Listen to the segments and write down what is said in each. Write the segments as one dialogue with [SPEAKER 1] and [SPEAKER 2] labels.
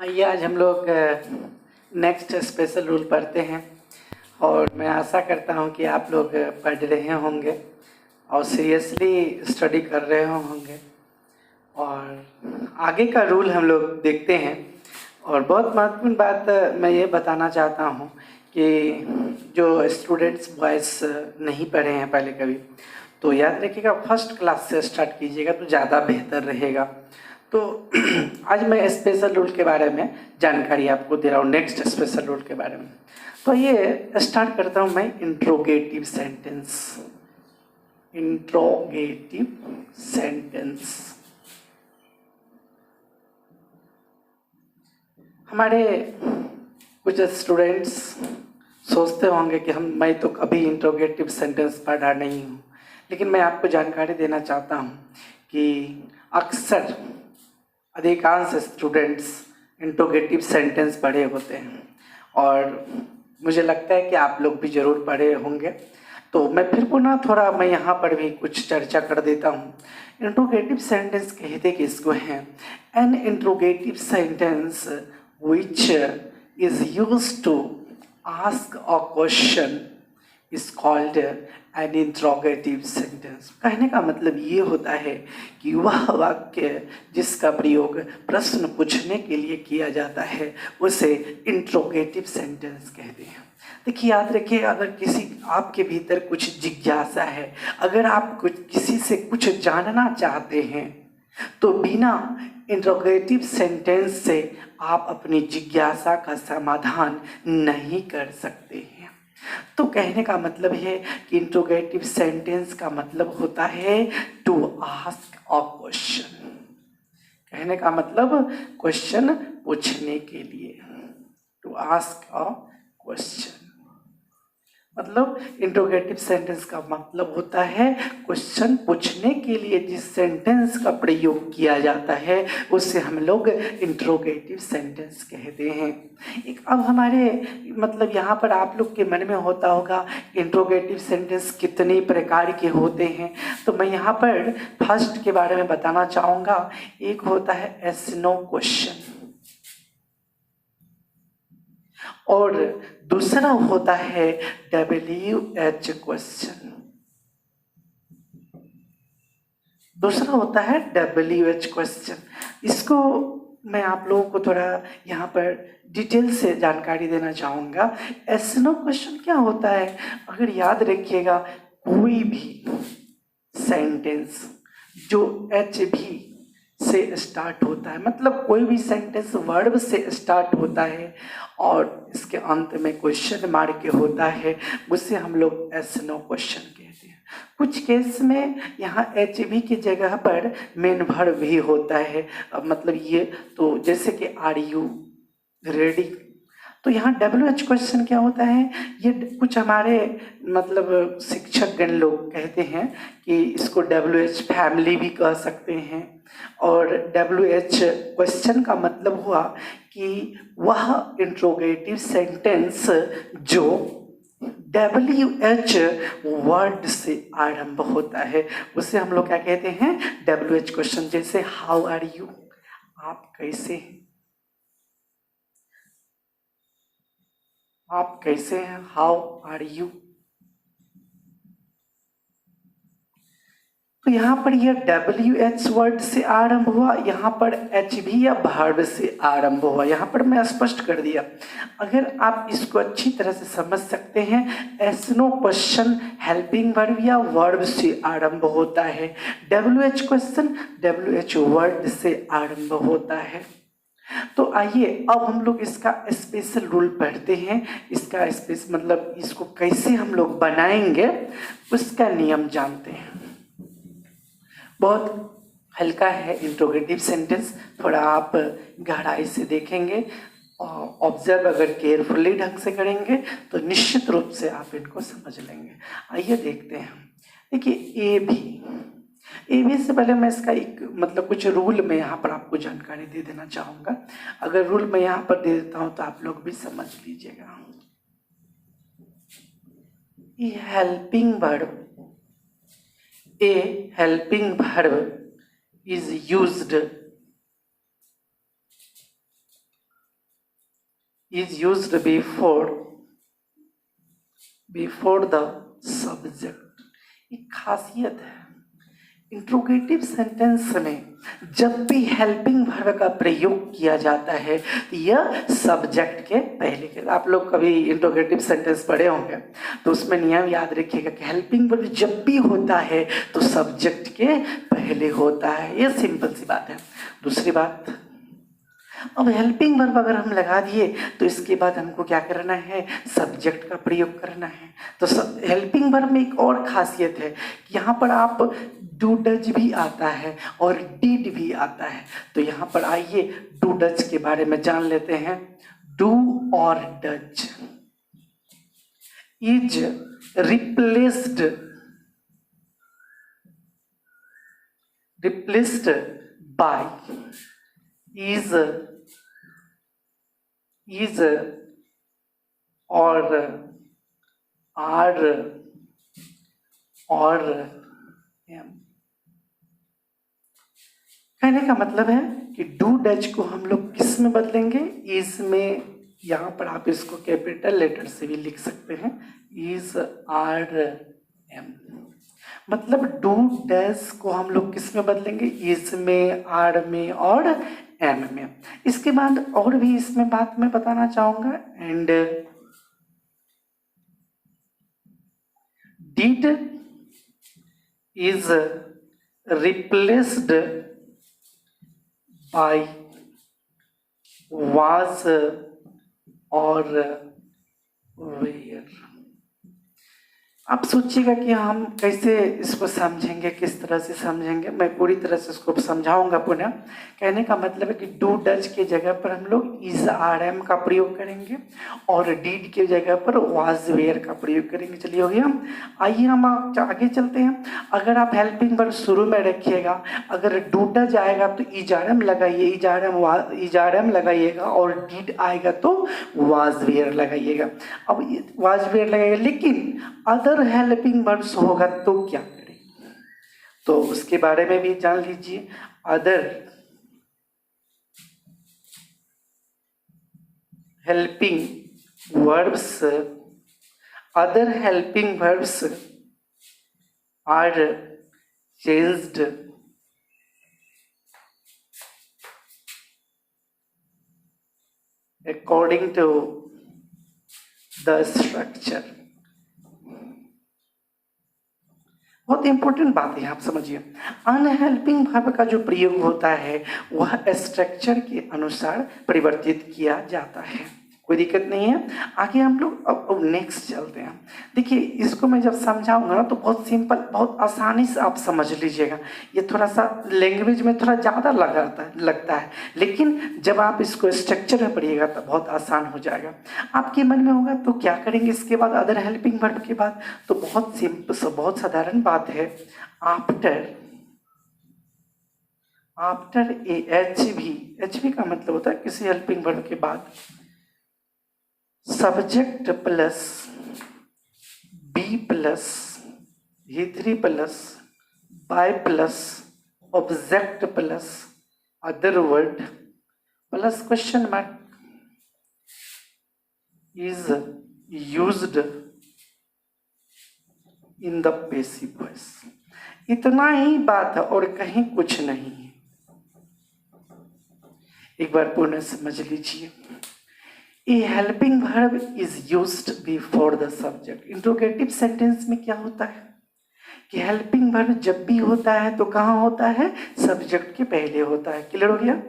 [SPEAKER 1] आइए आज हम लोग नेक्स्ट स्पेशल रूल पढ़ते हैं और मैं आशा करता हूं कि आप लोग पढ़ रहे होंगे और सीरियसली स्टडी कर रहे होंगे। और आगे का रूल हम लोग देखते हैं। और बहुत महत्वपूर्ण बात मैं ये बताना चाहता हूं कि जो स्टूडेंट्स बॉयज़ नहीं पढ़े हैं पहले कभी, तो याद रखिएगा फर्स्ट क्लास से स्टार्ट कीजिएगा तो ज़्यादा बेहतर रहेगा। तो आज मैं स्पेशल रूल के बारे में जानकारी आपको दे रहा हूँ, नेक्स्ट स्पेशल रूल के बारे में। तो ये स्टार्ट करता हूँ मैं इंट्रोगेटिव सेंटेंस। इंट्रोगेटिव सेंटेंस हमारे कुछ स्टूडेंट्स सोचते होंगे कि मैं तो कभी इंट्रोगेटिव सेंटेंस पढ़ा नहीं हूँ, लेकिन मैं आपको जानकारी देना चाहता हूँ कि अक्सर अधिकांश स्टूडेंट्स इंट्रोगेटिव सेंटेंस पढ़े होते हैं और मुझे लगता है कि आप लोग भी ज़रूर पढ़े होंगे। तो मैं फिर पुनः थोड़ा मैं यहाँ पर भी कुछ चर्चा कर देता हूँ। इंट्रोगेटिव सेंटेंस कहते किसको हैं? An interrogative sentence which is used to ask a question is called an interrogative sentence। कहने का मतलब ये होता है कि वह वाक्य जिसका प्रयोग प्रश्न पूछने के लिए किया जाता है उसे इंट्रोगेटिव सेंटेंस कहते हैं। देखिए याद रखिए, अगर किसी आपके भीतर कुछ जिज्ञासा है, अगर आप किसी से कुछ जानना चाहते हैं तो बिना इंट्रोगेटिव सेंटेंस से आप अपनी जिज्ञासा का समाधान नहीं कर सकते हैं। तो कहने का मतलब है कि इंट्रोगेटिव सेंटेंस का मतलब होता है टू आस्क अ क्वेश्चन। कहने का मतलब क्वेश्चन पूछने के लिए, टू आस्क अ क्वेश्चन। मतलब इंट्रोगेटिव सेंटेंस का मतलब होता है क्वेश्चन पूछने के लिए जिस सेंटेंस का प्रयोग किया जाता है उसे हम लोग इंट्रोगेटिव सेंटेंस कहते हैं। एक अब हमारे मतलब यहाँ पर आप लोग के मन में होता होगा इंट्रोगेटिव सेंटेंस कितने प्रकार के होते हैं, तो मैं यहाँ पर फर्स्ट के बारे में बताना चाहूँगा। एक होता है एस नो क्वेश्चन और दूसरा होता है WH क्वेश्चन। दूसरा होता है WH क्वेश्चन। इसको मैं आप लोगों को थोड़ा यहाँ पर डिटेल से जानकारी देना चाहूँगा। एस नो क्वेश्चन क्या होता है? अगर याद रखिएगा, कोई भी सेंटेंस जो HV से स्टार्ट होता है, मतलब कोई भी सेंटेंस वर्ब से स्टार्ट होता है और इसके अंत में क्वेश्चन मार्क के होता है, उसे हम लोग एस नो क्वेश्चन कहते हैं। कुछ केस में यहाँ HV की जगह पर मेन वर्ब भी होता है। मतलब ये तो जैसे कि आर यू रेडी, तो यहाँ WH क्वेश्चन क्या होता है? ये कुछ हमारे मतलब शिक्षकगण लोग कहते हैं कि इसको WH फैमिली भी कह सकते हैं। और WH क्वेश्चन का मतलब हुआ कि वह इंट्रोगेटिव सेंटेंस जो WH वर्ड से आरंभ होता है उसे हम लोग क्या कहते हैं? WH question. जैसे हाउ आर यू, आप कैसे हैं, आप कैसे हैं, हाउ आर यू। तो यहाँ पर यह WH वर्ड से आरंभ हुआ, यहाँ पर HV या वर्ब से आरंभ हुआ। यहाँ पर मैं स्पष्ट कर दिया। अगर आप इसको अच्छी तरह से समझ सकते हैं, yes no question helping verb या वर्ब से आरंभ होता है। WH क्वेश्चन WH वर्ड से आरंभ होता है। तो आइए अब हम लोग इसका स्पेशल रूल पढ़ते हैं। इसका स्पेशल मतलब इसको कैसे हम लोग बनाएंगे उसका नियम जानते हैं। बहुत हल्का है इंट्रोगेटिव सेंटेंस, थोड़ा आप गहराई से देखेंगे और ऑब्जर्व अगर केयरफुली ढंग से करेंगे तो निश्चित रूप से आप इनको समझ लेंगे। आइए देखते हैं। देखिए ए बी से पहले मैं इसका एक मतलब कुछ रूल में यहाँ पर आपको जानकारी दे देना चाहूँगा। अगर रूल मैं यहाँ पर दे देता हूँ तो आप लोग भी समझ लीजिएगा। A helping verb is used is used before the subject. एक खासियत है इंट्रोगेटिव सेंटेंस में, जब भी हेल्पिंग वर्ब का प्रयोग किया जाता है तो यह सब्जेक्ट के पहले के। आप लोग कभी इंट्रोगेटिव सेंटेंस पढ़े होंगे तो उसमें नियम याद रखिएगा कि हेल्पिंग वर्ब जब भी होता है तो सब्जेक्ट के पहले होता है। यह सिंपल सी बात है। दूसरी बात, अब हेल्पिंग वर्ब अगर हम लगा दिए तो इसके बाद हमको क्या करना है, सब्जेक्ट का प्रयोग करना है। तो हेल्पिंग वर्ब में एक और खासियत है कि यहाँ पर आप डू डज भी आता है और डिड भी आता है। तो यहाँ पर आइए डू डज के बारे में जान लेते हैं। डू और does is replaced bye is or are और am। कहने का मतलब है कि डू डज को हम लोग किस में बदलेंगे, इज में। यहाँ पर आप इसको कैपिटल लेटर से भी लिख सकते हैं, इज आर एम। मतलब डू डज को हम लोग किस में बदलेंगे, इज में, आर में और एम में। इसके बाद और भी इसमें बात मैं बताना चाहूंगा। And did is replaced bye was और वेयर। आप सोचिएगा कि हम कैसे इसको समझेंगे, किस तरह से समझेंगे। मैं पूरी तरह से इसको समझाऊंगा पुनः। कहने का मतलब है कि डू डज के जगह पर हम लोग इज आर एम का प्रयोग करेंगे और डीड के जगह पर वाज वेयर का प्रयोग करेंगे। चलिए हो गया। आइए हम आगे चलते हैं। अगर आप हेल्पिंग वर्ब शुरू में रखिएगा, अगर डू डज आएगा तो इज आर एम लगाइए, इज आर एम लगाइएगा, और डीड आएगा तो वाज वेयर लगाइएगा। अब वाज वेयर लगाइएगा, लेकिन अदर हेल्पिंग वर्ब्स होगा तो क्या करें, तो उसके बारे में भी जान लीजिए। Other helping verbs are changed according to the structure। बहुत इंपॉर्टेंट बात है, आप समझिए। अनहेल्पिंग वर्ब का जो प्रयोग होता है वह स्ट्रक्चर के अनुसार परिवर्तित किया जाता है। कोई दिक्कत नहीं है। आगे हम लोग अब नेक्स्ट चलते हैं। देखिए, इसको मैं जब समझाऊंगा ना तो बहुत सिंपल, बहुत आसानी से आप समझ लीजिएगा। ये थोड़ा सा लैंग्वेज में थोड़ा ज़्यादा लगता है, लेकिन जब आप इसको स्ट्रक्चर में पढ़िएगा तो बहुत आसान हो जाएगा। आपके मन में होगा तो क्या करेंगे इसके बाद, अदर हेल्पिंग वर्ब के बाद? तो बहुत सिंपल, बहुत साधारण बात है। आफ्टर ए एच वी का मतलब होता है किसी हेल्पिंग वर्ब के बाद subject plus be plus V3 plus by plus object plus other word plus question mark is used in the passive voice. इतना ही बात है और कहीं कुछ नहीं है। एक बार पुनः समझ लीजिए। A helping verb is used before the subject। Interrogative sentence में क्या होता है कि हेल्पिंग वर्ब जब भी होता है तो कहाँ होता है, सब्जेक्ट के पहले होता है। क्लियर हो गया।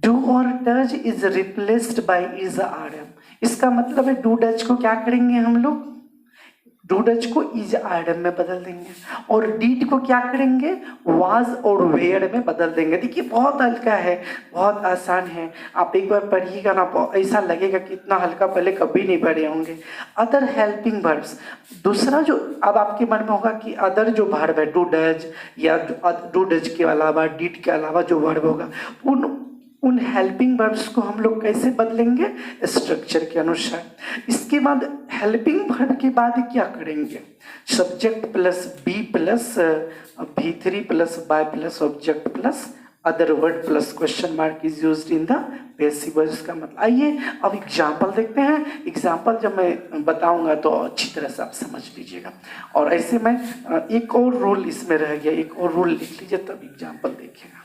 [SPEAKER 1] डू और does is replaced by is are am. इसका मतलब है डू डज को क्या करेंगे हम लोग, डू डज को इज आर एम में बदल देंगे, और डीड को क्या करेंगे, वाज और वेयर में बदल देंगे। देखिए बहुत हल्का है, बहुत आसान है। आप एक बार पढ़िएगा ना, ऐसा लगेगा कि इतना हल्का पहले कभी नहीं पढ़े होंगे। अदर हेल्पिंग वर्ब्स, दूसरा जो अब आपके मन में होगा कि अदर जो वर्ब है, डू डज या डू डज के अलावा, डीड के अलावा जो वर्ब होगा, उन हेल्पिंग वर्ब्स को हम लोग कैसे बदलेंगे, स्ट्रक्चर के अनुसार। इसके बाद हेल्पिंग वर्ब के बाद क्या करेंगे, subject plus be plus V3 plus by plus object plus other word plus question mark is used in the passive voice का मतलब। आइए अब एग्जाम्पल देखते हैं। एग्जाम्पल जब मैं बताऊंगा तो अच्छी तरह से आप समझ लीजिएगा। और ऐसे में एक और रूल इसमें रह गया, एक और रूल लिख लीजिए तब एग्जाम्पल देखिएगा।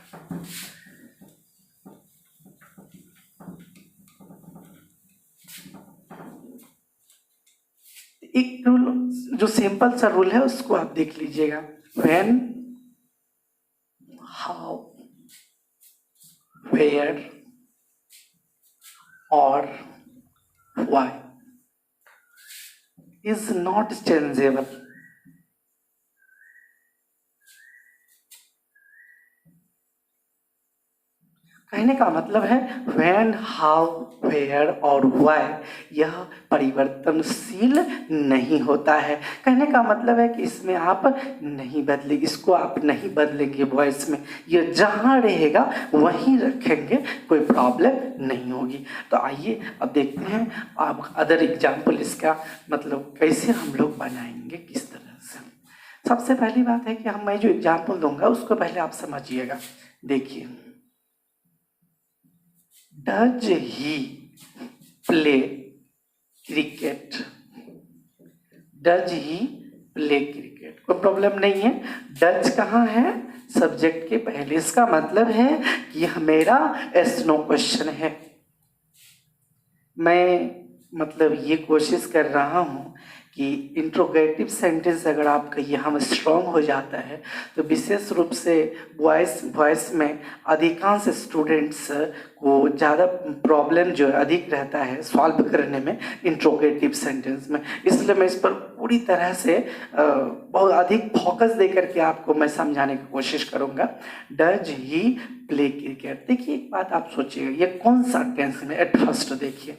[SPEAKER 1] एक रूल जो सिंपल सा रूल है उसको आप देख लीजिएगा। व्हेन, हाउ, वेयर और व्हाई इज नॉट चेंजेबल। कहने का मतलब है व्हेन, हाउ, वेयर और व्हाई यह परिवर्तनशील नहीं होता है। कहने का मतलब है कि इसमें आप नहीं बदलेंगे, इसको आप नहीं बदलेंगे वॉइस में, यह जहाँ रहेगा वहीं रखेंगे, कोई प्रॉब्लम नहीं होगी। तो आइए अब देखते हैं आप अदर एग्जाम्पल इसका मतलब कैसे हम लोग बनाएंगे, किस तरह से। सबसे पहली बात है कि मैं जो एग्जाम्पल दूंगा उसको पहले आप समझिएगा। देखिए, does he play cricket, does he play cricket, कोई प्रॉब्लम नहीं है। डज कहाँ है? सब्जेक्ट के पहले। इसका मतलब है कि यह मेरा एस नो क्वेश्चन है। मैं मतलब ये कोशिश कर रहा हूँ कि इंट्रोगेटिव सेंटेंस अगर आपका यहाँ स्ट्रॉन्ग हो जाता है तो विशेष रूप से वॉइस में अधिकांश स्टूडेंट्स को ज़्यादा प्रॉब्लम जो अधिक रहता है सॉल्व करने में इंट्रोगेटिव सेंटेंस में। इसलिए मैं इस पर पूरी तरह से बहुत अधिक फोकस दे करके आपको मैं समझाने की कोशिश करूँगा। Does he play cricket. देखिए एक बात आप सोचिएगा, ये कौन सा टेंस में? एट फर्स्ट देखिए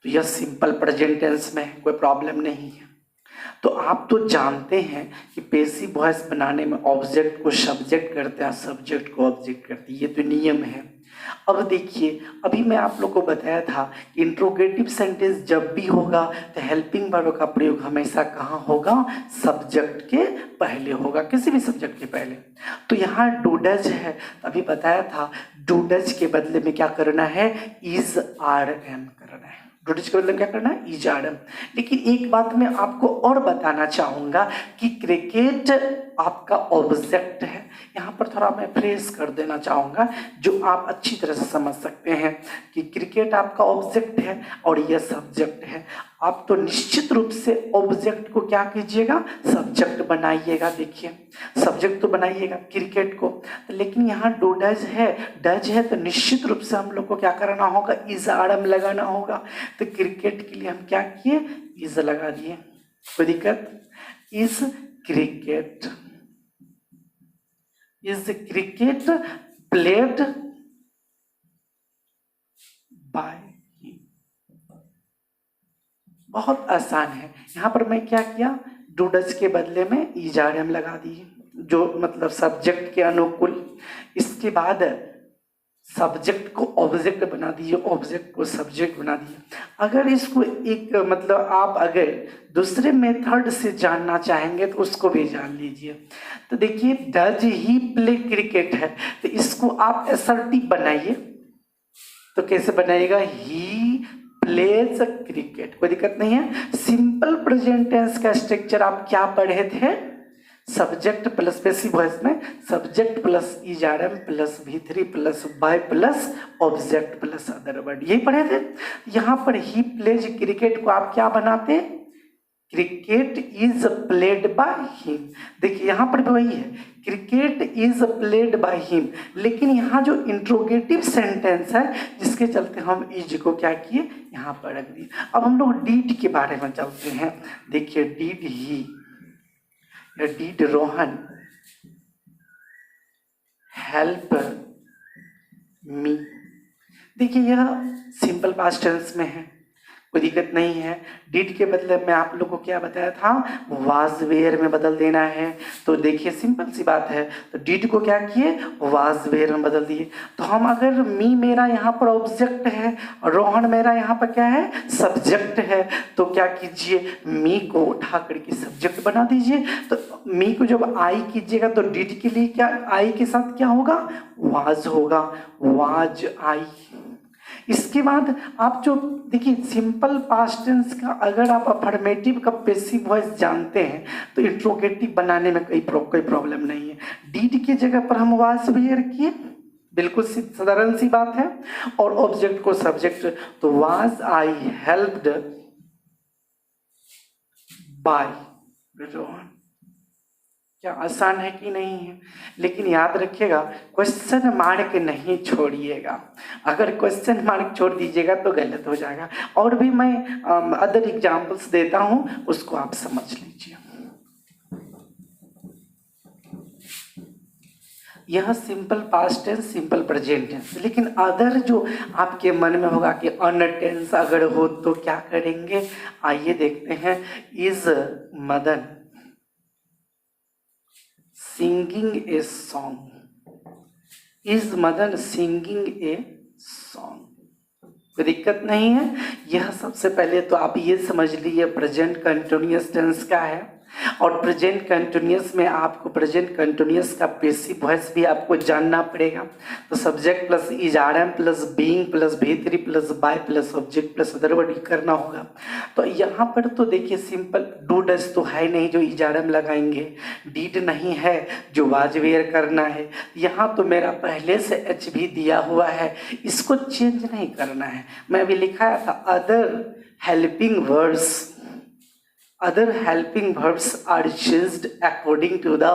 [SPEAKER 1] तो यह सिंपल प्रेजेंट टेंस में है, कोई प्रॉब्लम नहीं है। तो आप तो जानते हैं कि पैसिव वॉइस बनाने में ऑब्जेक्ट को सब्जेक्ट करते हैं, सब्जेक्ट को ऑब्जेक्ट करते हैं, ये तो नियम है। अब देखिए, अभी मैं आप लोग को बताया था कि इंट्रोगेटिव सेंटेंस जब भी होगा तो हेल्पिंग वर्ब का प्रयोग हमेशा कहाँ होगा? सब्जेक्ट के पहले होगा, किसी भी सब्जेक्ट के पहले। तो यहाँ डूडज है, अभी बताया था डूडज के बदले में क्या करना है? इज आर एम करना है। डूडज के बदले में क्या करना है? Is are am. लेकिन एक बात मैं आपको और बताना चाहूंगा कि क्रिकेट आपका ऑब्जेक्ट है। यहाँ पर थोड़ा मैं फ्रेश कर देना चाहूँगा जो आप अच्छी तरह से समझ सकते हैं कि क्रिकेट आपका ऑब्जेक्ट है और यह सब्जेक्ट है। आप तो निश्चित रूप से ऑब्जेक्ट को क्या कीजिएगा? सब्जेक्ट बनाइएगा। देखिए सब्जेक्ट तो बनाइएगा क्रिकेट को, लेकिन यहाँ डू डज है तो निश्चित रूप से हम लोग को क्या करना होगा? इज आर एम लगाना होगा। तो क्रिकेट के लिए हम क्या किए? इज लगा दिए, कोई दिक्कत? Is cricket, is cricket played by him. बहुत आसान है। यहाँ पर मैं क्या किया? डू डज के बदले में इज आर एम लगा दिए, जो मतलब सब्जेक्ट के अनुकूल। इसके बाद सब्जेक्ट को ऑब्जेक्ट बना दिए, ऑब्जेक्ट को सब्जेक्ट बना दिए। अगर इसको एक मतलब आप अगर दूसरे मेथड से जानना चाहेंगे तो उसको भी जान लीजिए। तो देखिए डज ही प्ले क्रिकेट है, तो इसको आप असर्टिव बनाइए। तो कैसे बनाइएगा? ही प्लेज क्रिकेट, कोई दिक्कत नहीं है। सिंपल प्रेजेंट टेंस का स्ट्रक्चर आप क्या पढ़े थे? सब्जेक्ट प्लस पैसिव वॉइस में subject plus is are am plus V3 plus by plus object plus other word, यही पढ़े थे। यहाँ पर ही प्लेज क्रिकेट को आप क्या बनाते? Cricket is played by him. देखिए यहाँ पर भी वही है, cricket is played by him. लेकिन यहाँ जो इंट्रोगेटिव सेंटेंस है जिसके चलते हम इज को क्या किए? यहाँ पर रख दिए। अब हम लोग डीड के बारे में चलते हैं। देखिए डीड ही या डीड रोहन हेल्प मी। देखिए यह सिंपल पास्ट टेंस में है। कोई दिक्कत नहीं है। डिड के बदले मैं आप लोगों को क्या बताया था, वाज वेयर में बदल देना है। तो देखिए सिंपल सी बात है, तो डिड को क्या किए, वाज वेयर में बदल दिए। तो हम अगर मी मेरा यहाँ पर ऑब्जेक्ट है और रोहन मेरा यहाँ पर क्या है, सब्जेक्ट है, तो क्या कीजिए, मी को उठा करके सब्जेक्ट बना दीजिए। तो मी को जब आई कीजिएगा तो डिड के लिए क्या, आई के साथ क्या होगा, वाज होगा, वाज आई। इसके बाद आप जो देखिए सिंपल पास्ट टेंस का अगर आप अफर्मेटिव का पैसिव वॉइस जानते हैं तो इंट्रोगेटिव बनाने में कोई प्रॉब्लम नहीं है। डीड की जगह पर हम वाज वेयर किए, बिल्कुल साधारण सी बात है, और ऑब्जेक्ट को सब्जेक्ट, तो was I helped bye Rohan. क्या आसान है कि नहीं है? लेकिन याद रखिएगा क्वेश्चन मार्क नहीं छोड़िएगा, अगर क्वेश्चन मार्क छोड़ दीजिएगा तो गलत हो जाएगा। और भी मैं अदर एग्जाम्पल्स देता हूं, उसको आप समझ लीजिए। यह simple past tense, simple present tense, लेकिन अदर जो आपके मन में होगा कि अन टेंस अगर हो तो क्या करेंगे, आइए देखते हैं। Is Madan singing a song? Is Madan singing a song? कोई दिक्कत नहीं है। यह सबसे पहले तो आप ये समझ लीजिए प्रेजेंट कंटिन्यूअस टेंस क्या है, और प्रेजेंट कंटिन्यूअस में आपको प्रेजेंट कंटिन्यूअस का पैसिव वॉइस भी आपको जानना पड़ेगा। तो subject plus is are am plus being plus भी3 plus by plus object plus other word करना होगा। तो यहाँ पर तो देखिए सिंपल डू डज तो है नहीं जो इज आर एम लगाएंगे, डीड नहीं है जो वाज वेयर करना है। यहाँ तो मेरा पहले से एच भी दिया हुआ है, इसको चेंज नहीं करना है। मैं अभी लिखाया था other helping words, other helping verbs are changed according to the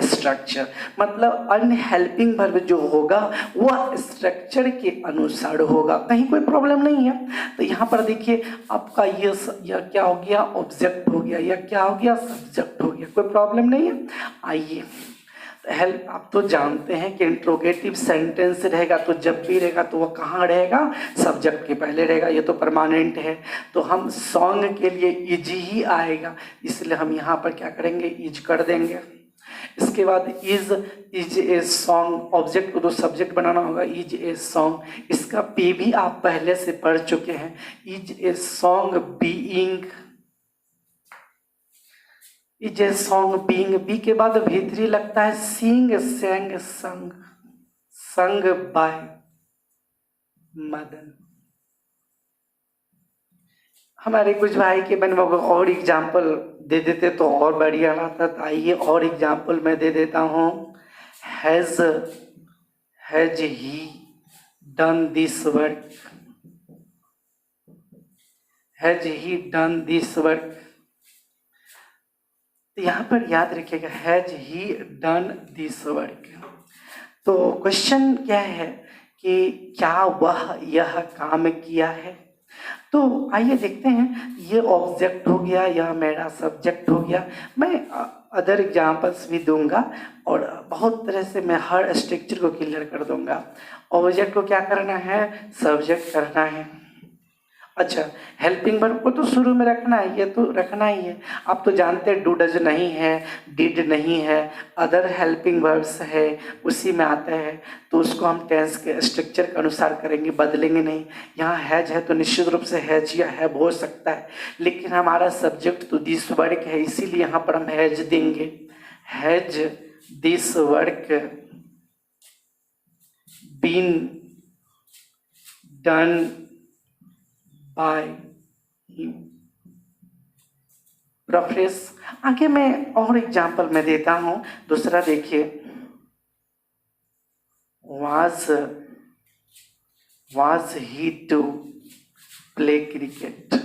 [SPEAKER 1] structure. मतलब अन्य हेल्पिंग वर्ब जो होगा वह स्ट्रक्चर के अनुसार होगा, कहीं कोई प्रॉब्लम नहीं है। तो यहाँ पर देखिए आपका ये क्या हो गया, ऑब्जेक्ट हो गया, या क्या हो गया, सब्जेक्ट हो गया, कोई प्रॉब्लम नहीं है। आइए हेल्प, आप तो जानते हैं कि इंट्रोगेटिव सेंटेंस रहेगा तो जब भी रहेगा तो वह कहाँ रहेगा, सब्जेक्ट के पहले रहेगा, ये तो परमानेंट है। तो हम सॉन्ग के लिए इज ही आएगा, इसलिए हम यहाँ पर क्या करेंगे, इज कर देंगे। इसके बाद इज ए सॉन्ग, ऑब्जेक्ट को तो सब्जेक्ट बनाना होगा, इज ए सॉन्ग। इसका पी भी आप पहले से पढ़ चुके हैं, is a song being, is a song being. Be के बाद भी3 लगता है, सिंग सेंग संग, संग बाय मदन। हमारे कुछ भाई के मन में और एग्जाम्पल दे देते तो और बढ़िया रहता। तो आइए और एग्जाम्पल मैं दे देता हूँ। Has he done this work, has he done this work. तो यहाँ पर याद रखिएगा has he done this work. तो क्वेश्चन क्या है कि क्या वह यह काम किया है। तो आइए देखते हैं, ये ऑब्जेक्ट हो गया, यह मेरा सब्जेक्ट हो गया। मैं अदर एग्जाम्पल्स भी दूंगा और बहुत तरह से मैं हर स्ट्रक्चर को क्लियर कर दूंगा। ऑब्जेक्ट को क्या करना है, सब्जेक्ट करना है। अच्छा, हेल्पिंग वर्ब को तो शुरू में रखना है, ये तो रखना ही है। आप तो जानते हैं डू डज नहीं है, डिड नहीं है, अदर हेल्पिंग वर्ब्स है, उसी में आता है। तो उसको हम टेंस के स्ट्रक्चर के अनुसार करेंगे, बदलेंगे नहीं। यहाँ हैज है तो निश्चित रूप से हैज या हैव हो सकता है, लेकिन हमारा सब्जेक्ट तो दिस वर्क है, इसीलिए यहाँ पर हम हैज देंगे। Has this work been done by him. Preference आगे मैं और एग्जाम्पल में देता हूं। दूसरा देखिए, was he to play cricket.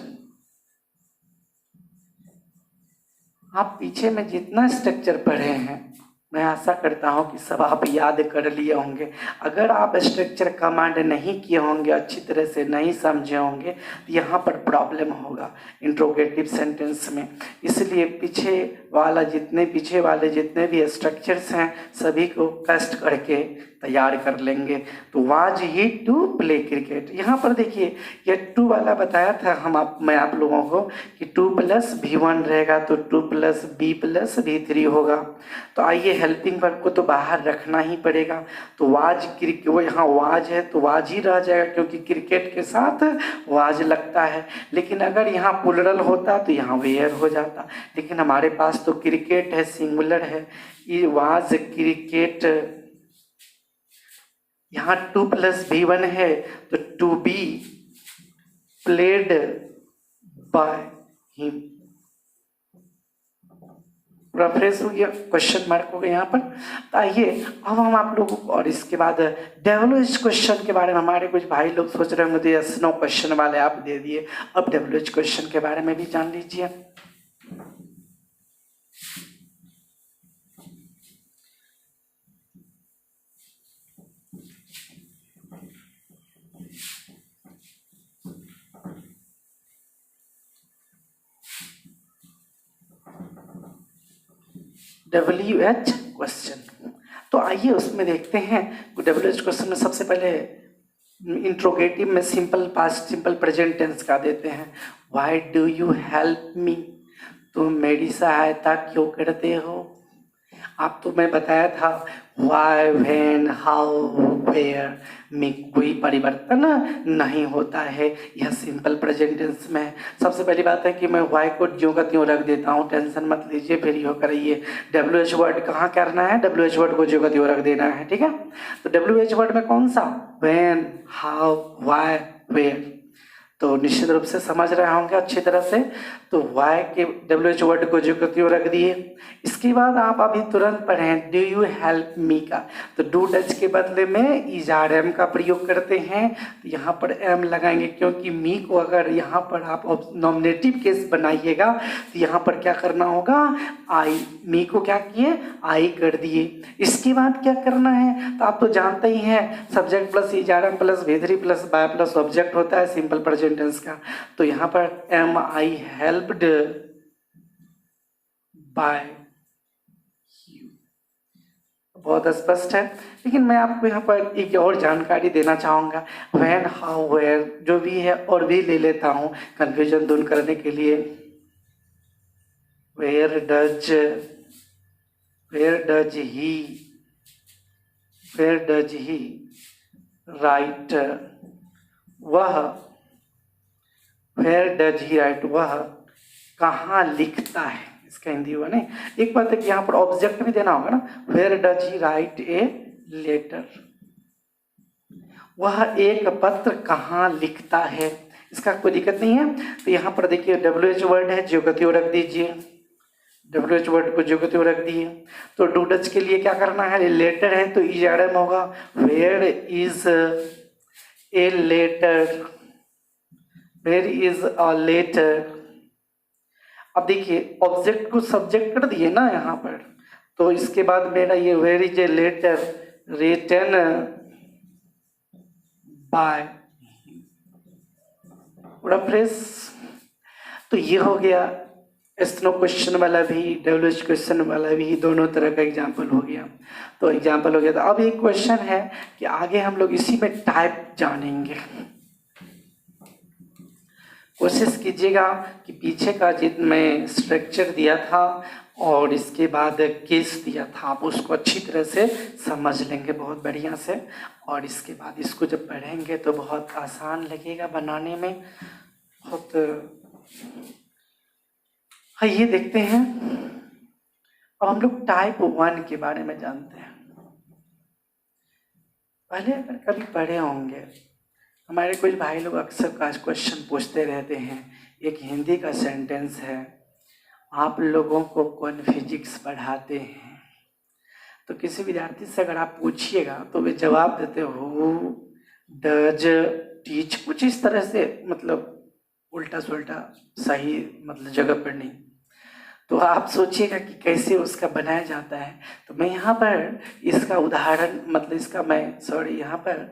[SPEAKER 1] आप पीछे में जितना स्ट्रक्चर पढ़े हैं मैं आशा करता हूं कि सब आप याद कर लिए होंगे। अगर आप स्ट्रक्चर कमांड नहीं किए होंगे, अच्छी तरह से नहीं समझे होंगे, तो यहाँ पर प्रॉब्लम होगा इंट्रोगेटिव सेंटेंस में। इसलिए पीछे वाले जितने भी स्ट्रक्चर्स हैं सभी को कष्ट करके तैयार कर लेंगे। तो was he to play cricket. यहाँ पर देखिए ये 2 वाला बताया था मैं आप लोगों को कि 2 + V1 रहेगा तो 2 + B + V3 होगा। तो आइए हेल्पिंग वर्ब को तो बाहर रखना ही पड़ेगा। तो वाज क्रिकेट, वो यहाँ वाज है तो वाज ही रह जाएगा क्योंकि क्रिकेट के साथ वाज लगता है। लेकिन अगर यहाँ प्लूरल होता तो यहाँ वेयर हो जाता, लेकिन हमारे पास तो क्रिकेट है, सिंगुलर है, ये वाज क्रिकेट। यहाँ 2 + V1 है तो to be played by him. पूरा फ्रेश हो गया, क्वेश्चन मार्क हो गया यहाँ पर। तो आइए अब हम आप लोगों को, और इसके बाद WH क्वेश्चन के बारे में हमारे कुछ भाई लोग सोच रहे होंगे तो यस नो क्वेश्चन वाले आप दे दिए, अब WH क्वेश्चन के बारे में भी जान लीजिए। WH क्वेश्चन, तो आइए उसमें देखते हैं। WH क्वेश्चन में सबसे पहले इंट्रोगेटिव में simple past simple present tense का देते हैं। Why do you help me, तुम मेरी सहायता क्यों करते हो। आप तो मैं बताया था वाई, व्हेन, हाउ, वेयर में कोई परिवर्तन नहीं होता है, यह सिंपल प्रेजेंट टेंस में है। सबसे पहली बात है कि मैं वाई को ज्यों का त्यों रख देता हूँ, टेंशन मत लीजिए, फिर यो करिए। WH वर्ड कहाँ करना है, WH वर्ड को ज्यों का त्यों रख देना है, ठीक है। तो WH वर्ड में कौन सा, व्हेन, हाउ, वाई, वेयर, तो निश्चित रूप से समझ रहे होंगे अच्छी तरह से। तो वाई के WH वर्ड को जो त्यों रख दिए। इसके बाद आप अभी तुरंत पढ़ें डू यू हेल्प मी का, तो डू डच के बदले में इजार एम का प्रयोग करते हैं। तो यहाँ पर एम लगाएंगे क्योंकि मी को अगर यहाँ पर आप नॉमिनेटिव केस बनाइएगा तो यहाँ पर क्या करना होगा, आई, मी को क्या किए, आई कर दिए। इसके बाद क्या करना है, तो आप तो जानते ही हैं subject plus is are am plus V3 plus by plus object होता है सिंपल प्रेजेंट टेंस का। तो यहाँ पर am I helped by you, बहुत स्पष्ट है। लेकिन मैं आपको यहाँ पर एक और जानकारी देना चाहूँगा, व्हेन, हाउ, वेयर जो भी है और भी ले लेता हूँ कंफ्यूजन दूर करने के लिए। वेयर डज ही राइट, वह, वेयर डज ही राइट, वह कहाँ लिखता है, इसका हिंदी हुआ नहीं। एक बात है कि यहाँ पर ऑब्जेक्ट भी देना होगा ना, where does he write a letter, वह एक पत्र कहाँ लिखता है, इसका कोई दिक्कत नहीं है। तो यहाँ पर देखिए WH वर्ड है, ज्यों का त्यों रख दीजिए, WH वर्ड को ज्यों का त्यों रख दिए। तो डू डच के लिए क्या करना है, लेटर है तो इजारम होगा, where is a letter, where is a letter. अब देखिए ऑब्जेक्ट को सब्जेक्ट कर दिए ना यहाँ पर, तो इसके बाद मेरा ये where is a letter written by, पूरा फ्रेश। तो ये हो गया एस्नो क्वेश्चन वाला भी, WH क्वेश्चन वाला भी, दोनों तरह का एग्जाम्पल हो गया। तो एग्जाम्पल हो गया। तो अब एक क्वेश्चन है कि आगे हम लोग इसी में टाइप जानेंगे। कोशिश कीजिएगा कि पीछे का जितने स्ट्रक्चर दिया था और इसके बाद केस दिया था आप उसको अच्छी तरह से समझ लेंगे बहुत बढ़िया से, और इसके बाद इसको जब पढ़ेंगे तो बहुत आसान लगेगा बनाने में। बहुत हाँ, ये देखते हैं। अब हम लोग टाइप 1 के बारे में जानते हैं। पहले अगर कभी पढ़े होंगे, हमारे कुछ भाई लोग अक्सर का क्वेश्चन पूछते रहते हैं। एक हिंदी का सेंटेंस है, आप लोगों को कौन फिजिक्स पढ़ाते हैं, तो किसी विद्यार्थी से अगर आप पूछिएगा तो वे जवाब देते हो डज टीच, कुछ इस तरह से, मतलब उल्टा सुल्टा, सही मतलब जगह पर नहीं। तो आप सोचिएगा कि कैसे उसका बनाया जाता है। तो मैं यहाँ पर इसका उदाहरण, मतलब इसका मैं यहाँ पर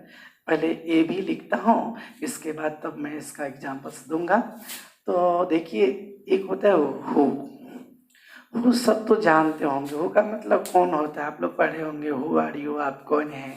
[SPEAKER 1] पहले ए भी लिखता हूँ, इसके बाद तब मैं इसका एग्जाम्पल्स दूंगा। तो देखिए एक होता है हु सब तो जानते होंगे, हु का मतलब कौन होता है, आप लोग पढ़े होंगे हु आर यू, आप कौन हैं,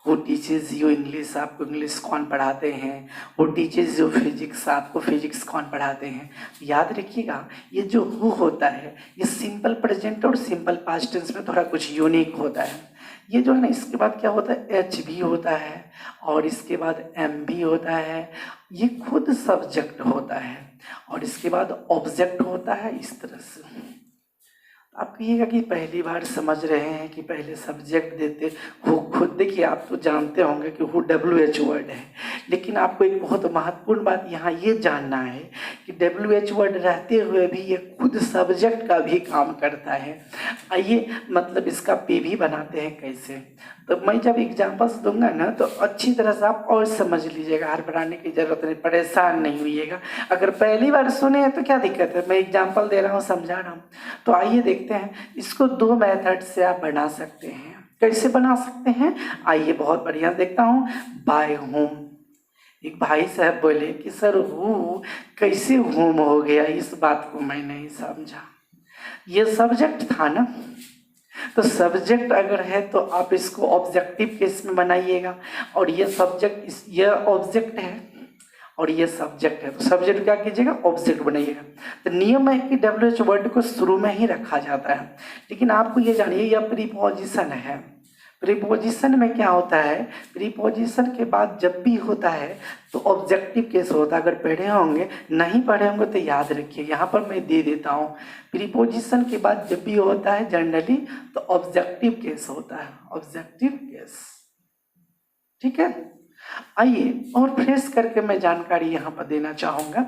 [SPEAKER 1] हु टीचेज यू इंग्लिश, आपको इंग्लिश कौन पढ़ाते हैं, हु टीचेज यू फिजिक्स, आपको फिजिक्स कौन पढ़ाते हैं। याद रखिएगा ये जो हु होता है ये सिंपल प्रेजेंट और सिंपल पास्ट टेंस में थोड़ा कुछ यूनिक होता है। ये जो है ना इसके बाद क्या होता है एच भी होता है और इसके बाद एम भी होता है, ये खुद सब्जेक्ट होता है और इसके बाद ऑब्जेक्ट होता है इस तरह से। आप कहिएगा कि पहली बार समझ रहे हैं कि पहले सब्जेक्ट देते हु खुद, देखिए आप तो जानते होंगे कि हु WH वर्ड है, लेकिन आपको एक बहुत महत्वपूर्ण बात यहाँ ये जानना है कि WH वर्ड रहते हुए भी ये खुद सब्जेक्ट का भी काम करता है। आइए मतलब इसका पे भी बनाते हैं कैसे, तो मैं जब एग्जाम्पल्स दूंगा ना तो अच्छी तरह से आप और समझ लीजिएगा, हड़बड़ाने की जरूरत नहीं, परेशान नहीं होइएगा। अगर पहली बार सुने हैं तो क्या दिक्कत है, मैं एग्जाम्पल दे रहा हूँ, समझा रहा हूँ। तो आइए देखते हैं, इसको दो मेथड से आप बना सकते हैं। कैसे बना सकते हैं, आइए बहुत बढ़िया देखता हूँ। बाय होम, एक भाई साहब बोले कि सर हु कैसे होम हो गया, इस बात को मैं नहीं समझा। ये सब्जेक्ट था ना, तो सब्जेक्ट अगर है तो आप इसको ऑब्जेक्टिव केस में बनाइएगा, और ये सब्जेक्ट ये ऑब्जेक्ट है और ये सब्जेक्ट है, तो सब्जेक्ट क्या कीजिएगा ऑब्जेक्ट बनाइएगा। तो नियम है कि WH वर्ड को शुरू में ही रखा जाता है, लेकिन आपको ये जानिए यह प्रीपोजिशन है। प्रीपोजिशन में क्या होता है, प्रीपोजिशन के बाद जब भी होता है तो ऑब्जेक्टिव केस होता है। अगर पढ़े होंगे, नहीं पढ़े होंगे तो याद रखिए, यहाँ पर मैं दे देता हूँ। प्रीपोजिशन के बाद जब भी होता है जनरली तो ऑब्जेक्टिव केस होता है, ऑब्जेक्टिव केस, ठीक है। आइए और फ्रेश करके मैं जानकारी यहाँ पर देना चाहूँगा।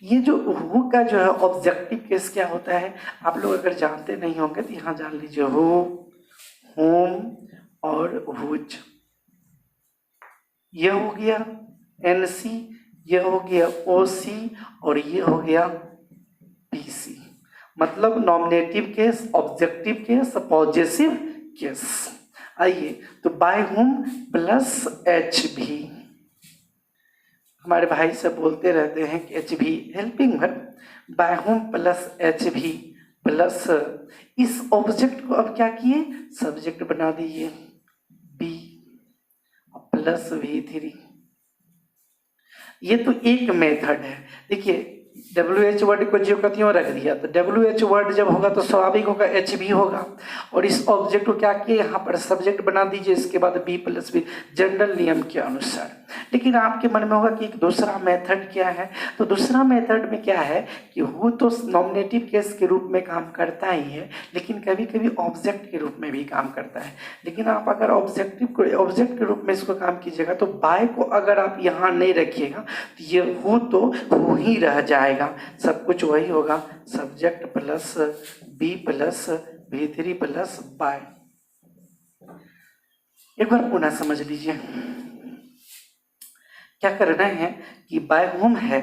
[SPEAKER 1] ये जो हु का जो है ऑब्जेक्टिव केस क्या होता है, आप लोग अगर जानते नहीं होंगे तो यहाँ जान लीजिए, हु, होम और हुज, ये हो गया NC, ये हो गया OC और ये हो गया PC। मतलब nominative case, objective case, possessive case. आइए तो बाय होम प्लस HV, हमारे भाई से बोलते रहते हैं कि HV helping verb, by whom plus HV plus इस ऑब्जेक्ट को अब क्या किए सब्जेक्ट बना दिए B प्लस V3। ये तो एक मेथड है। देखिए WH वर्ड को जो कतियों रख दिया, तो WH वर्ड जब होगा तो स्वाभाविक होगा HV होगा, और इस ऑब्जेक्ट को क्या किए यहाँ पर सब्जेक्ट बना दीजिए, इसके बाद B प्लस V जनरल नियम के अनुसार। लेकिन आपके मन में होगा कि एक दूसरा मेथड क्या है, तो दूसरा मेथड में क्या है कि हु तो नॉमिनेटिव केस के रूप में काम करता ही है, लेकिन कभी कभी ऑब्जेक्ट के रूप में भी काम करता है। लेकिन आप अगर ऑब्जेक्ट के रूप में इसको काम कीजिएगा तो बाय को अगर आप यहाँ नहीं रखिएगा तो ये हु तो हु ही रह जाएगा, सब कुछ वही होगा, subject plus B plus V3 plus bye. एक बार पुनः समझ लीजिए, क्या करना है कि बाय होम है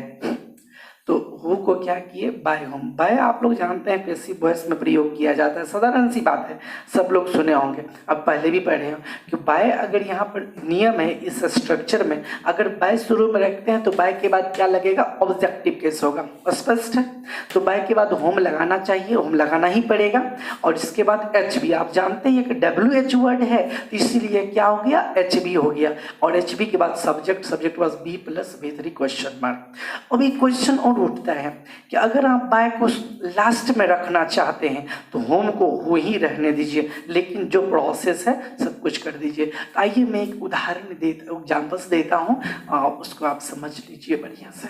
[SPEAKER 1] तो हु को क्या किए बाय होम। बाय आप लोग जानते हैं पैसिव वॉइस में प्रयोग किया जाता है, साधारण सी बात है, सब लोग सुने होंगे, अब पहले भी पढ़े हो कि बाय अगर यहाँ पर नियम है इस स्ट्रक्चर में, अगर बाय शुरू में रखते हैं तो बाय के बाद क्या लगेगा ऑब्जेक्टिव केस होगा, स्पष्ट है। तो बाय के बाद होम लगाना चाहिए, होम लगाना ही पड़ेगा, और इसके बाद HV आप जानते हैं कि WH वर्ड है तो इसीलिए क्या हो गया HV हो गया, और HV के बाद subject was B plus V3 question mark. अब एक क्वेश्चन और उठता है कि अगर आप बाय को लास्ट में रखना चाहते हैं तो होम को हो ही रहने दीजिए, लेकिन जो प्रोसेस है सब कुछ कर दीजिए। आइए मैं एक उदाहरण एग्जाम्पल्स देता हूँ, उसको आप समझ लीजिए बढ़िया से।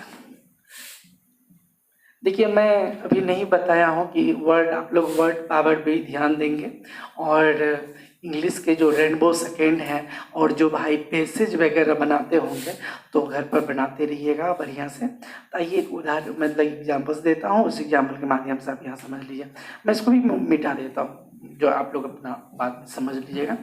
[SPEAKER 1] देखिए मैं अभी नहीं बताया हूँ कि वर्ड, आप लोग वर्ड पावर पे ध्यान देंगे, और इंग्लिश के जो रेनबो सेकेंड हैं और जो भाई पैसेज वगैरह बनाते होंगे तो घर पर बनाते रहिएगा बढ़िया से। तो आइए एक उदाहरण मतलब एग्जाम्पल्स देता हूँ, उस एग्जाम्पल के माध्यम से आप यहाँ समझ लीजिए। मैं इसको भी मिटा देता हूँ, जो आप लोग अपना बात समझ लीजिएगा।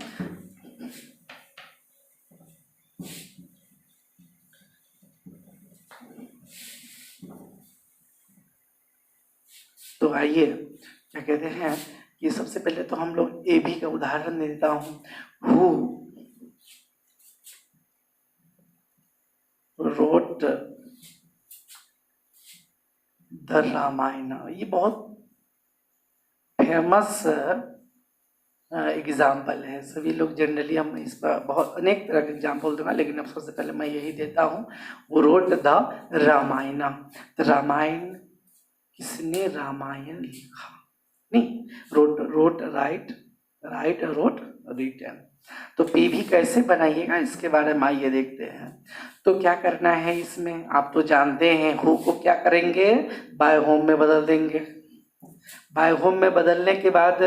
[SPEAKER 1] तो आइए क्या कहते हैं कि सबसे पहले तो हम लोग AB का उदाहरण देता हूँ, हु रोट द रामायण। ये बहुत फेमस एग्जाम्पल है। सभी लोग जनरली, हम इस पर बहुत अनेक तरह के एग्जाम्पल दूंगा, लेकिन अब सबसे पहले मैं यही देता हूँ। वो रोट द रामायण। तो रामायण, किसने रामायण लिखा? नहीं, रोट राइट रोट रिटन। तो पी भी कैसे बनाइएगा इसके बारे में आइए देखते हैं। तो क्या करना है इसमें, आप तो जानते हैं, हु को क्या करेंगे, बाय होम में बदल देंगे। बाय होम में बदलने के बाद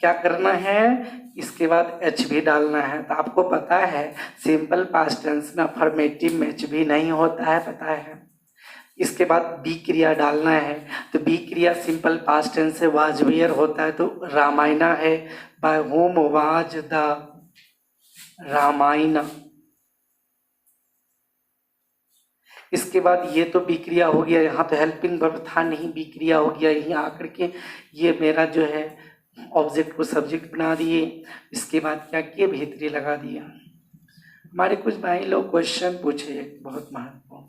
[SPEAKER 1] क्या करना है, इसके बाद एच भी डालना है। तो आपको पता है सिंपल पास्ट टेंस में अफर्मेटिव में एच भी नहीं होता है, पता है। इसके बाद बी क्रिया डालना है। तो बी क्रिया सिंपल पास्ट टेंस से वाज वेयर होता है, तो रामायणा है। By whom was the Ramayana. इसके बाद ये तो बी क्रिया हो गया, यहाँ तो हेल्पिंग वर्ब था नहीं, बी क्रिया हो गया। यहीं आकर के ये मेरा जो है ऑब्जेक्ट को सब्जेक्ट बना दिए। इसके बाद क्या किए, भीतरी लगा दिया। हमारे कुछ भाई लोग क्वेश्चन पूछे एक बहुत महत्वपूर्ण,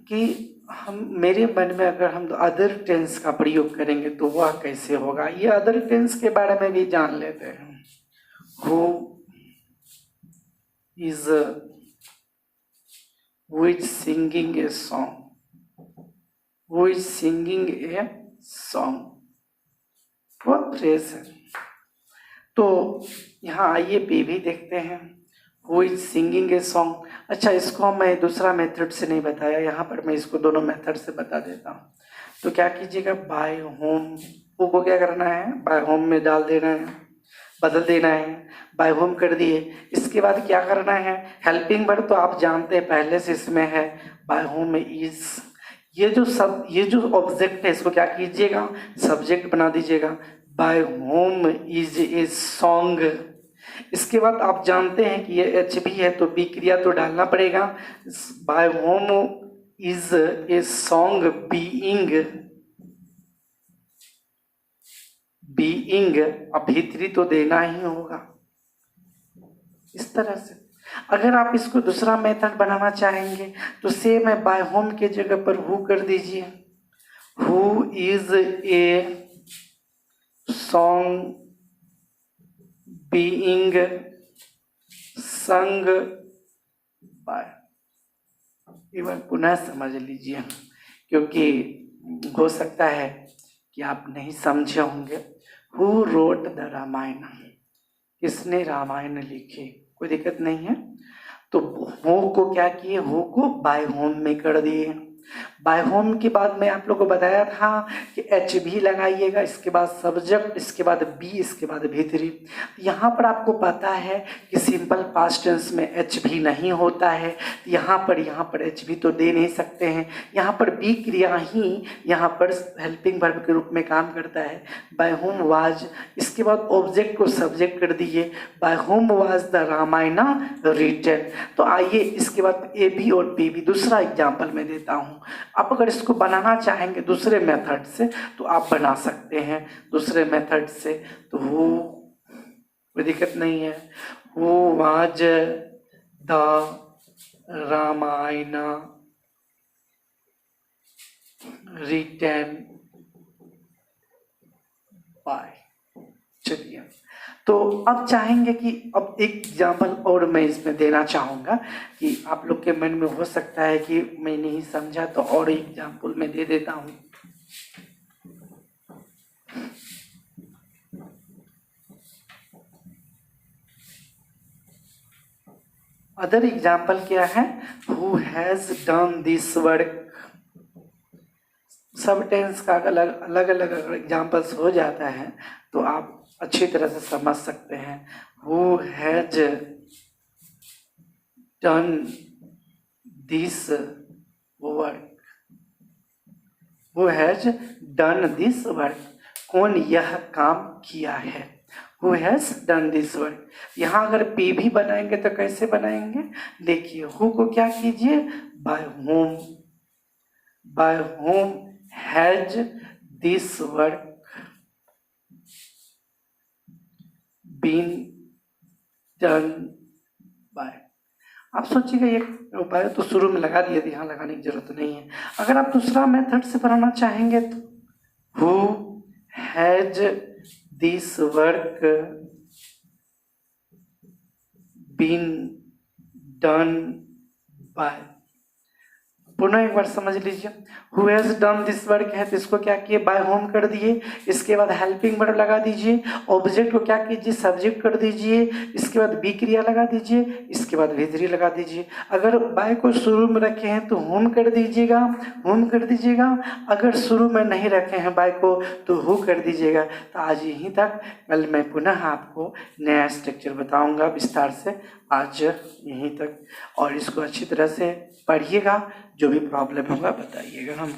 [SPEAKER 1] कि हम, मेरे मन में अगर हम अदर टेंस का प्रयोग करेंगे तो वह कैसे होगा। ये अदर टेंस के बारे में भी जान लेते हैं। Who is singing a song, who is singing a song, वो फ्रेज है। तो यहाँ आइए बी भी देखते हैं, who is singing a song। अच्छा, इसको मैं दूसरा मेथड से नहीं बताया, यहाँ पर मैं इसको दोनों मेथड से बता देता हूँ। तो क्या कीजिएगा, बाय होम, वो को क्या करना है, बाय होम में डाल देना है, बदल देना है, बाय होम कर दिए। इसके बाद क्या करना है, हेल्पिंग वर्ब तो आप जानते हैं पहले से इसमें है, बाय होम में इज। ये जो ऑब्जेक्ट है इसको क्या कीजिएगा, सब्जेक्ट बना दीजिएगा। By whom is a song. इसके बाद आप जानते हैं कि ये एच भी है तो बी क्रिया तो डालना पड़ेगा। By whom is a song being, अब भीतरी तो देना ही होगा। इस तरह से अगर आप इसको दूसरा मेथड बनाना चाहेंगे तो सेम है, बाय होम के जगह पर हु कर दीजिए। Who is a song being sung by. एक बार पुनः समझ लीजिए, क्योंकि हो सकता है कि आप नहीं समझे होंगे। हु रोट द रामायण, किसने रामायण लिखी, कोई दिक्कत नहीं है। तो हु को क्या किए, हु को बाय होम में कर दिए। बाय होम के बाद मैं आप लोगों को बताया था कि एच भी लगाइएगा, इसके बाद सब्जेक्ट, इसके बाद बी, इसके बाद भीतरी। यहाँ पर आपको पता है कि सिंपल पास्ट टेंस में एच भी नहीं होता है, यहाँ पर एच भी तो दे नहीं सकते हैं। यहाँ पर बी क्रिया ही यहाँ पर हेल्पिंग वर्ब के रूप में काम करता है। बाय होम वाज, इसके बाद ऑब्जेक्ट को सब्जेक्ट कर दिए, by whom was the Ramayana written. तो आइए इसके बाद ए बी और बी भी दूसरा एग्जाम्पल मैं देता हूँ। आप अगर इसको बनाना चाहेंगे दूसरे मेथड से तो आप बना सकते हैं दूसरे मेथड से। तो हु, कोई दिक्कत नहीं है, who was the Ramayana written by. चलिए, तो अब चाहेंगे कि अब एक एग्जाम्पल और मैं इसमें देना चाहूँगा कि आप लोग के मन में हो सकता है कि मैं नहीं समझा, तो और एक एग्जाम्पल मैं दे देता हूँ। अदर एग्जाम्पल क्या है, who has done this work. सब टेंस का अलग अलग एग्जाम्पल्स हो जाता है तो आप अच्छी तरह से समझ सकते हैं। Who has done this work, who has done this work, कौन यह काम किया है। Who has done this work. यहाँ अगर पी भी बनाएंगे तो कैसे बनाएंगे, देखिए, हु को क्या कीजिए, by whom, by whom has this work been done by. आप सोचिएगा ये उपाय तो शुरू में लगा दिया, यहाँ लगाने की जरूरत नहीं है। अगर आप दूसरा मेथड से बनाना चाहेंगे तो who has this work been done by, पुनः एक बार समझ लीजिए, who has done this work है तो इसको क्या किए, बाय होम कर दिए, इसके बाद हेल्पिंग वर्ब लगा दीजिए, ऑब्जेक्ट को क्या कीजिए, सब्जेक्ट कर दीजिए, इसके बाद बी क्रिया लगा दीजिए, इसके बाद भी लगा दीजिए। अगर बाय को शुरू में रखे हैं तो होम कर दीजिएगा, होम कर दीजिएगा, अगर शुरू में नहीं रखे हैं बाय को तो हु कर दीजिएगा। तो आज यहीं तक, कल मैं पुनः आपको नया स्ट्रक्चर बताऊंगा विस्तार से। आज यहीं तक, और इसको अच्छी तरह से पढ़िएगा, जो भी प्रॉब्लम होगा बताइएगा हम